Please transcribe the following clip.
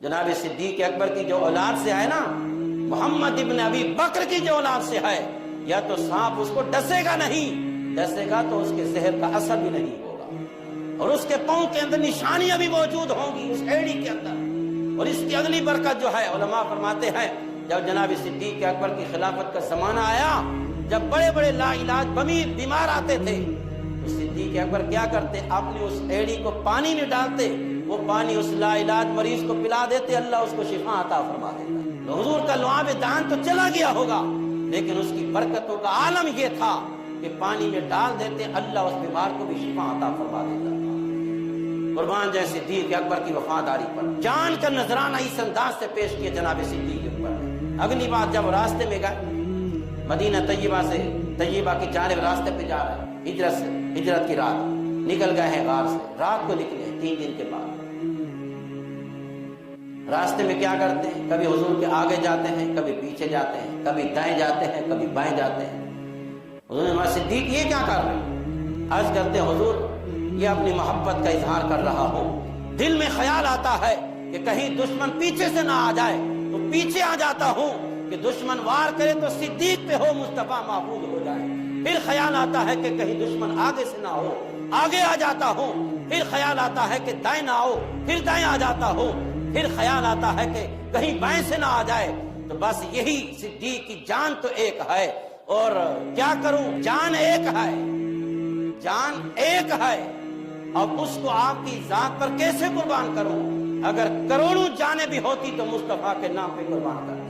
جناب صدیق اکبر کی جو اولاد سے ہے نا، محمد ابن ابی بکر کی جو اولاد سے ہے، یا تو سانپ اس کو ڈسے گا نہیں، ڈسے گا تو اس کے زہر کا اثر بھی نہیں ہوگا، اور اس کے پاؤں کے اندر نشانیاں بھی موجود ہوں گی اس ایڑی کے اندر۔ اور اس کی اگلی برکت جو ہے، علماء فرماتے ہیں جب جناب صدیق اکبر کی خلافت کا زمانہ آیا، جب بڑے بڑے لا علاج بیمار آتے تھے تو صدیق اکبر کیا کرتے، اپنی اس ایڑی کو پانی میں ڈالتے، وہ پانی اس لا علاج مریض کو پلا دیتے، اللہ اس کو شفا عطا فرما دیتا۔ تو حضور کا لعاب دہن تو چلا گیا ہوگا، لیکن اس کی برکتوں کا عالم یہ تھا کہ پانی میں ڈال دیتے، اللہ اس بیمار کو بھی شفا عطا فرما دیتا۔ قربان جائے صدیق اکبر کی وفاداری پر، جان کا نذرانہ اس انداز سے پیش کیا جناب صدیق اکبر نے۔ اگلی بات، جب راستے میں گئے مدینہ طیبہ سے طیبہ کی جانب راستے پہ جا رہے، ہجرت کی رات نکل گئے ہیں غار سے، رات کو نکلے 3 دن کے بعد۔ راستے میں کیا کرتے ہیں، کبھی حضور کے آگے جاتے ہیں، کبھی پیچھے جاتے ہیں، کبھی دائیں جاتے ہیں، کبھی بائیں جاتے ہیں۔ حضور نے صدیق یہ کیا کر رہے ہیں؟ عرض کرتے ہیں حضور یہ اپنی محبت کا اظہار کر رہا ہوں، دل میں خیال آتا ہے کہ کہیں دشمن پیچھے سے نہ آ جائے تو پیچھے آ جاتا ہوں، کہ دشمن وار کرے تو صدیق پہ ہو، مصطفیٰ محفوظ ہو جائے۔ پھر خیال آتا ہے کہ کہیں دشمن آگے سے نہ ہو، آگے آ جاتا ہوں۔ پھر خیال آتا ہے کہ دائیں نہ ہو، پھر دائیں آ جاتا ہوں۔ پھر خیال آتا ہے کہ کہیں بائیں سے نہ آ جائے۔ تو بس یہی صدیق کی جان تو ایک ہے، اور کیا کروں، جان ایک ہے، جان ایک ہے، اب اس کو آپ کی ذات پر کیسے قربان کروں؟ اگر کروڑوں جانیں بھی ہوتی تو مصطفیٰ کے نام پہ قربان کروں۔